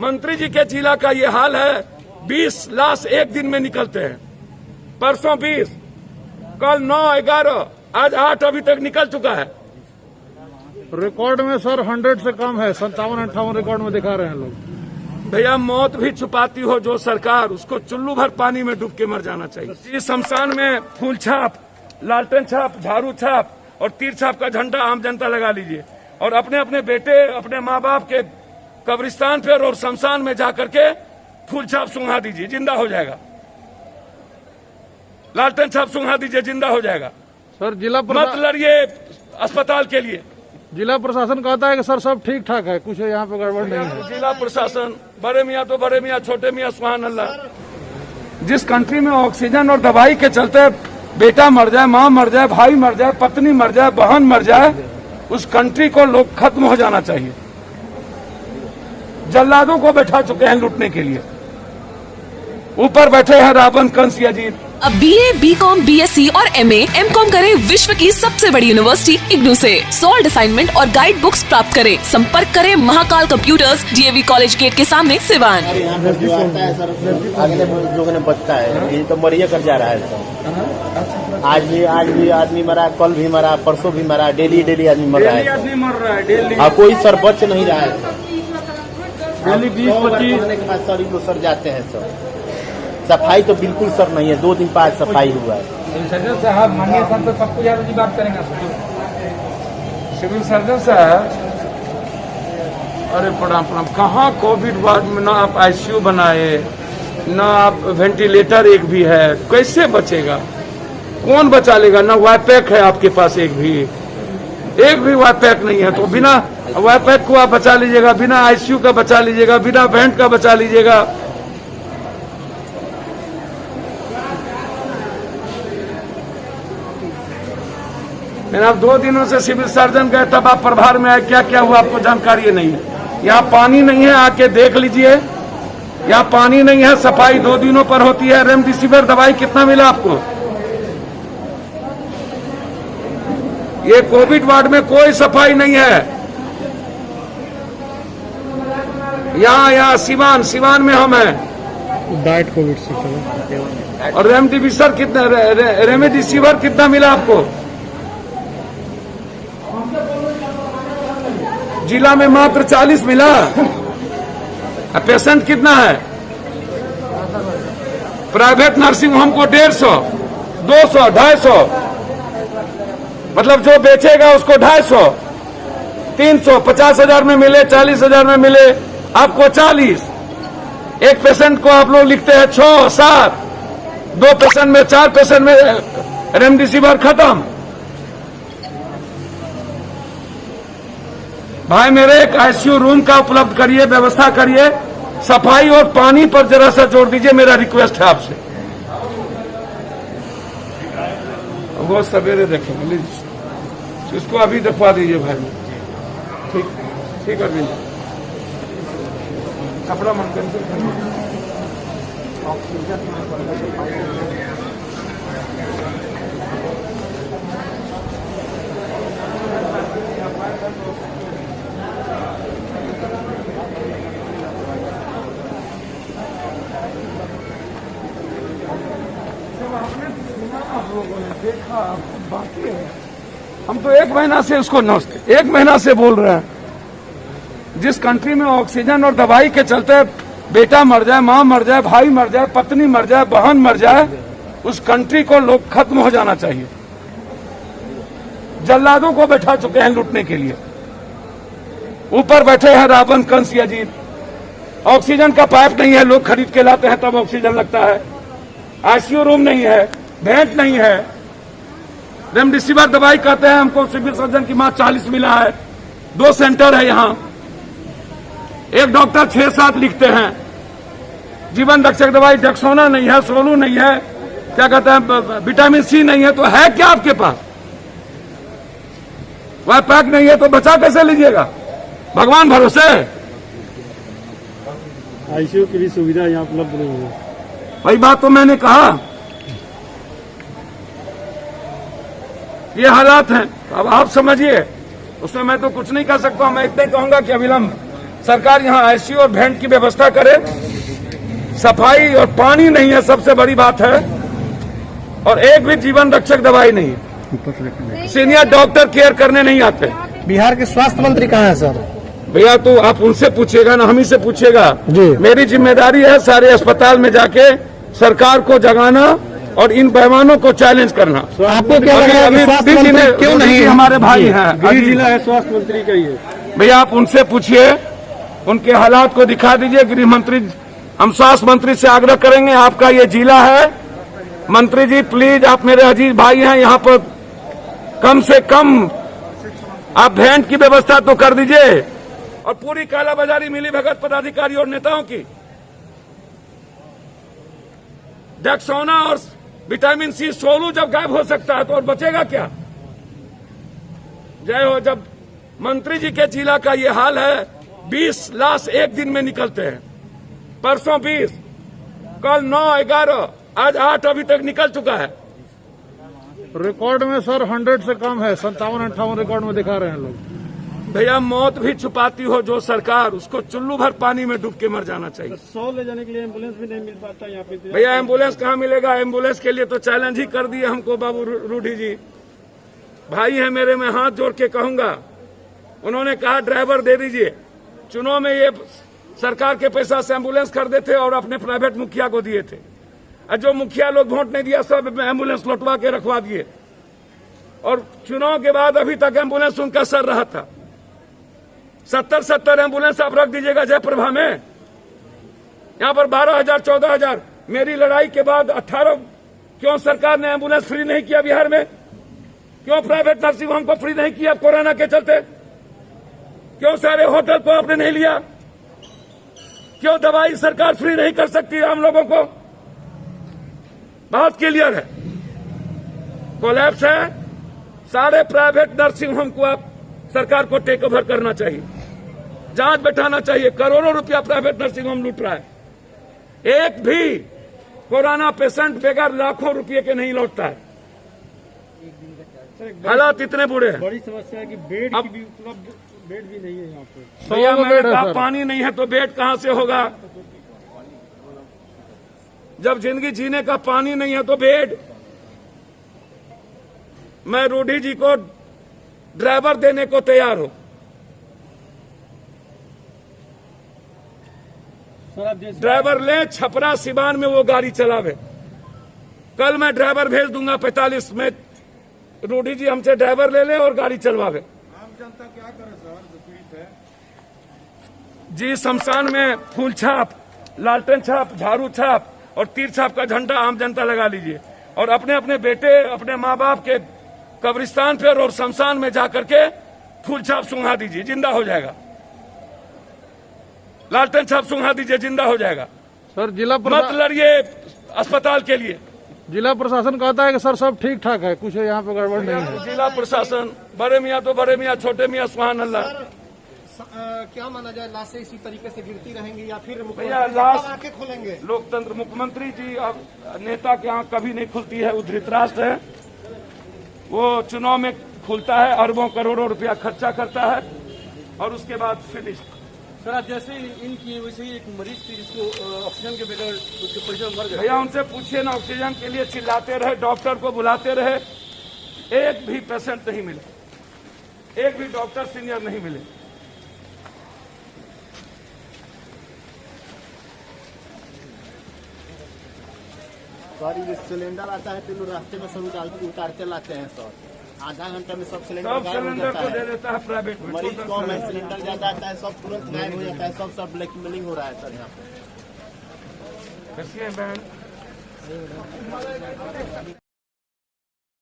मंत्री जी के जिला का ये हाल है। 20 लाश एक दिन में निकलते हैं। परसों 20, कल 9, 11, आज 8 अभी तक निकल चुका है। रिकॉर्ड में सर 100 से कम है, 57-58 रिकॉर्ड में दिखा रहे हैं लोग। भैया मौत भी छुपाती हो जो सरकार, उसको चुल्लू भर पानी में डूब के मर जाना चाहिए। इस शमशान में फूल छाप, लालटेन छाप, झाड़ू छाप और तीर छाप का झंडा आम जनता लगा लीजिए और अपने अपने बेटे, अपने माँ बाप के कब्रिस्तान पर और शमशान में जाकर के फूल छाप सुंघा दीजिए, जिंदा हो जाएगा। लालटेन छाप सुंघा दीजिए, जिंदा हो जाएगा। सर जिला मत लड़िए अस्पताल के लिए। जिला प्रशासन कहता है कि सर सब ठीक ठाक है, कुछ यहाँ पे गड़बड़ नहीं है। जिला प्रशासन बड़े मियाँ तो बड़े मियाँ, छोटे मियाँ सुभान अल्लाह। जिस कंट्री में ऑक्सीजन और दवाई के चलते बेटा मर जाए, माँ मर जाए, भाई मर जाए, पत्नी मर जाए, बहन मर जाए, उस कंट्री को लोग खत्म हो जाना चाहिए। जल्लादों को बैठा चुके हैं लूटने के लिए। ऊपर बैठे हैं रावण, कंस, यजीद। अब BA, BCom, BSc और MA, MCom करें विश्व की सबसे बड़ी यूनिवर्सिटी इग्नू से। सॉल्ड असाइनमेंट और गाइड बुक्स प्राप्त करें। संपर्क करें Mahakal computers, DAV college gate के सामने, सिवान। यहाँ पर जो आता है सर, अगले जो बचता है, ये तो मरिए कर जा रहा है सर। आज भी आदमी मरा, कल भी मरा, परसों भी मरा, डेली आदमी मर रहा है। और कोई सर बच नहीं रहा है। डेली 20-25 के बाद सर सर जाते हैं सर। सफाई तो बिल्कुल सर नहीं है, 2 दिन बाद सफाई हुआ है। सर्जन साहब, माननीय सांसद पप्पू यादव जी बात करेंगे। सिविल सर्जन साहब, अरे प्रणाम। कहाँ कोविड वार्ड में ना आप ICU बनाए, ना आप वेंटिलेटर एक भी है, कैसे बचेगा? कौन बचा लेगा? ना वाईपैक है आपके पास, एक भी वाईपैक नहीं है। तो बिना वाईपैक को आप बचा लीजिएगा, बिना ICU का बचा लीजिएगा, बिना वेंट का बचा लीजिएगा। मैंने आप 2 दिनों से सिविल सर्जन गए, तब आप प्रभार में आए, क्या क्या हुआ आपको जानकारी नहीं है। यहाँ पानी नहीं है, आके देख लीजिए। यहाँ पानी नहीं है, सफाई 2 दिनों पर होती है। रेमडेसिविर दवाई कितना मिला आपको? ये कोविड वार्ड में कोई सफाई नहीं है। यहाँ सिवान में हम हैं। डाइट कोविड से और रेमडेसिविर कितना मिला आपको? जिला में मात्र 40 मिला। पेशेंट कितना है? प्राइवेट नर्सिंग होम को 150, 200, 250, मतलब जो बेचेगा उसको 250, 300, 50,000 में मिले, 40,000 में मिले, आपको 40। एक पेशेंट को आप लोग लिखते हैं 6, 7, 2 पेशेंट में, 4 पेशेंट में रेमडेसिविर खत्म। भाई मेरे एक ICU रूम का उपलब्ध करिए, व्यवस्था करिए। सफाई और पानी पर जरा सा जोर दीजिए, मेरा रिक्वेस्ट है आपसे। वो सवेरे देखेंगे, प्लीज इसको अभी दिखवा दीजिए भाई। ठीक अरविंद, कपड़ा मन कर देखा बाकी है। हम तो 1 महीना से उसको 1 महीना से बोल रहे हैं। जिस कंट्री में ऑक्सीजन और दवाई के चलते बेटा मर जाए, माँ मर जाए, भाई मर जाए, पत्नी मर जाए, बहन मर जाए, उस कंट्री को लोग खत्म हो जाना चाहिए। जल्लादों को बैठा चुके हैं लूटने के लिए। ऊपर बैठे हैं रावण, कंस, यजीद। ऑक्सीजन का पाइप नहीं है, लोग खरीद के लाते हैं तब ऑक्सीजन लगता है। ICU रूम नहीं है, बेड नहीं है। रेमडेसिविर दवाई कहते हैं हमको सिविल सर्जन की मां 40 मिला है। 2 सेंटर है यहाँ, एक डॉक्टर 6-7 लिखते हैं। जीवन रक्षक दवाई डेक्सोना नहीं है, सोलू नहीं है, क्या कहते हैं विटामिन C नहीं है। तो है क्या आपके पास? वाईपैक नहीं है तो बचा कैसे लीजिएगा? भगवान भरोसे। ICU की भी सुविधा यहाँ उपलब्ध नहीं है। वही बात तो मैंने कहा, ये हालात हैं। अब आप समझिए, उसमें मैं तो कुछ नहीं कर सकता। मैं इतने कहूंगा कि अविलंब सरकार यहाँ आईसीयू और बेड की व्यवस्था करे। सफाई और पानी नहीं है, सबसे बड़ी बात है, और एक भी जीवन रक्षक दवाई नहीं है। सीनियर डॉक्टर केयर करने नहीं आते। बिहार के स्वास्थ्य मंत्री कहाँ है सर? भैया तो आप उनसे पूछिएगा ना, हम ही से पूछिएगा जी। मेरी जिम्मेदारी है सारे अस्पताल में जाके सरकार को जगाना और इन पैमानों को चैलेंज करना। आपको क्या लग रहा है कि स्वास्थ्य मंत्री क्यों नहीं? हमारे भाई हैं, गृह जिला है स्वास्थ्य मंत्री का ये। भैया आप उनसे पूछिए, उनके हालात को दिखा दीजिए। गृह मंत्री, हम स्वास्थ्य मंत्री से आग्रह करेंगे, आपका ये जिला है, मंत्री जी प्लीज, आप मेरे अजीज भाई हैं, यहाँ पर कम से कम आप वैन की व्यवस्था तो कर दीजिए। और पूरी कालाबाजारी मिली भगत पदाधिकारी और नेताओं की, डेक्सोना और विटामिन सी सोलू जब गायब हो सकता है तो और बचेगा क्या? जय हो। जब मंत्री जी के जिला का ये हाल है, 20 लाश एक दिन में निकलते हैं, परसों 20, कल 9, 11, आज 8 अभी तक निकल चुका है। रिकॉर्ड में सर 100 से कम है, 57-58 रिकॉर्ड में दिखा रहे हैं लोग। भैया मौत भी छुपाती हो जो सरकार, उसको चुल्लू भर पानी में डूब के मर जाना चाहिए। 100 ले जाने के लिए एम्बुलेंस भी नहीं मिल पाता यहाँ पे। भैया एम्बुलेंस कहाँ मिलेगा? एम्बुलेंस के लिए तो चैलेंज ही कर दिए हमको बाबू रूढ़ी जी, भाई है मेरे, मैं हाथ जोड़ के कहूंगा। उन्होंने कहा ड्राइवर दे दीजिए। चुनाव में ये सरकार के पैसा से एम्बुलेंस खरीदे थे और अपने प्राइवेट मुखिया को दिए थे, और जो मुखिया लोग वोट नहीं दिया सब एम्बुलेंस लौटवा के रखवा दिए, और चुनाव के बाद अभी तक एम्बुलेंस उनका सर रहा था। 70 एम्बुलेंस आप रख दीजिएगा जयप्रभा में, यहाँ पर 12,000 14,000। मेरी लड़ाई के बाद 18 क्यों सरकार ने एम्बुलेंस फ्री नहीं किया बिहार में? क्यों प्राइवेट नर्सिंग होम को फ्री नहीं किया कोरोना के चलते? क्यों सारे होटल को आपने नहीं लिया? क्यों दवाई सरकार फ्री नहीं कर सकती आम लोगों को? बहुत क्लियर है, कोलैप्स है। सारे प्राइवेट नर्सिंग होम को आप सरकार को टेक ओवर करना चाहिए, जांच बैठाना चाहिए। करोड़ों रुपया प्राइवेट नर्सिंग होम लूट रहा है, एक भी कोरोना पेशेंट बगैर लाखों रुपये के नहीं लौटता है। हालात इतने बुरे हैं। बड़ी समस्या है कि बेड की भी उपलब्ध बेड भी नहीं है यहाँ पे। भैया मैंने कहा पानी नहीं है तो बेड कहां से होगा? जब जिंदगी जीने का पानी नहीं है तो बेड। मैं रूढ़ी जी को ड्राइवर देने को तैयार हूं। ड्राइवर ले, छपरा सिवान में वो गाड़ी चलावे। कल मैं ड्राइवर भेज दूंगा 45 में, रूढ़ी जी हमसे ड्राइवर ले ले और गाड़ी चलवावे। आम जनता क्या करे सर, पीड़ित है जी। शमशान में फूल छाप, लालटेन छाप, झाड़ू छाप और तीर छाप का झंडा आम जनता लगा लीजिए, और अपने अपने बेटे, अपने माँ बाप के कब्रिस्तान पर और शमशान में जाकर के फूल छाप सुंघा दीजिए, जिंदा हो जाएगा। लालटेन छाप सुंघा दीजिए, जिंदा हो जाएगा। सर जिला मत लड़िए अस्पताल के लिए। जिला प्रशासन कहता है कि सर सब ठीक ठाक है, कुछ यहाँ पे गड़बड़ नहीं है। जिला प्रशासन, बड़े मियाँ तो बड़े मियाँ, छोटे मियाँ सुभान अल्लाह। क्या माना जाए, लाशें इसी तरीके से गिरती रहेंगी या फिर भैया लाश आंखें खोलेंगे? लोकतंत्र, मुख्यमंत्री जी अब नेता के आंख कभी नहीं खुलती है, वो धृतराष्ट्र है। वो चुनाव में खुलता है, अरबों करोड़ों रुपया खर्चा करता है और उसके बाद फिनिश। सर आज जैसे इनकी वैसे ही एक मरीज थी जिसको ऑक्सीजन के बगैर उसके परिजन मर गए। भैया उनसे पूछिए ना, ऑक्सीजन के लिए चिल्लाते रहे, डॉक्टर को बुलाते रहे, एक भी पेशेंट नहीं मिले, एक भी डॉक्टर सीनियर नहीं मिले। सॉरी, ये सिलेंडर आता है तो लोग रास्ते में सब उतारते लाते हैं सर। आधा घंटा में सब सिलेंडर सब गायब हो सिलेंडर जाता को दे है। देता है प्राइवेट में। मरीज कम है, सिलेंडर ज्यादा आता है, सब तुरंत गायब हो जाता है। सब ब्लैकमेलिंग हो रहा है सर यहाँ पे। कैसी है बहन?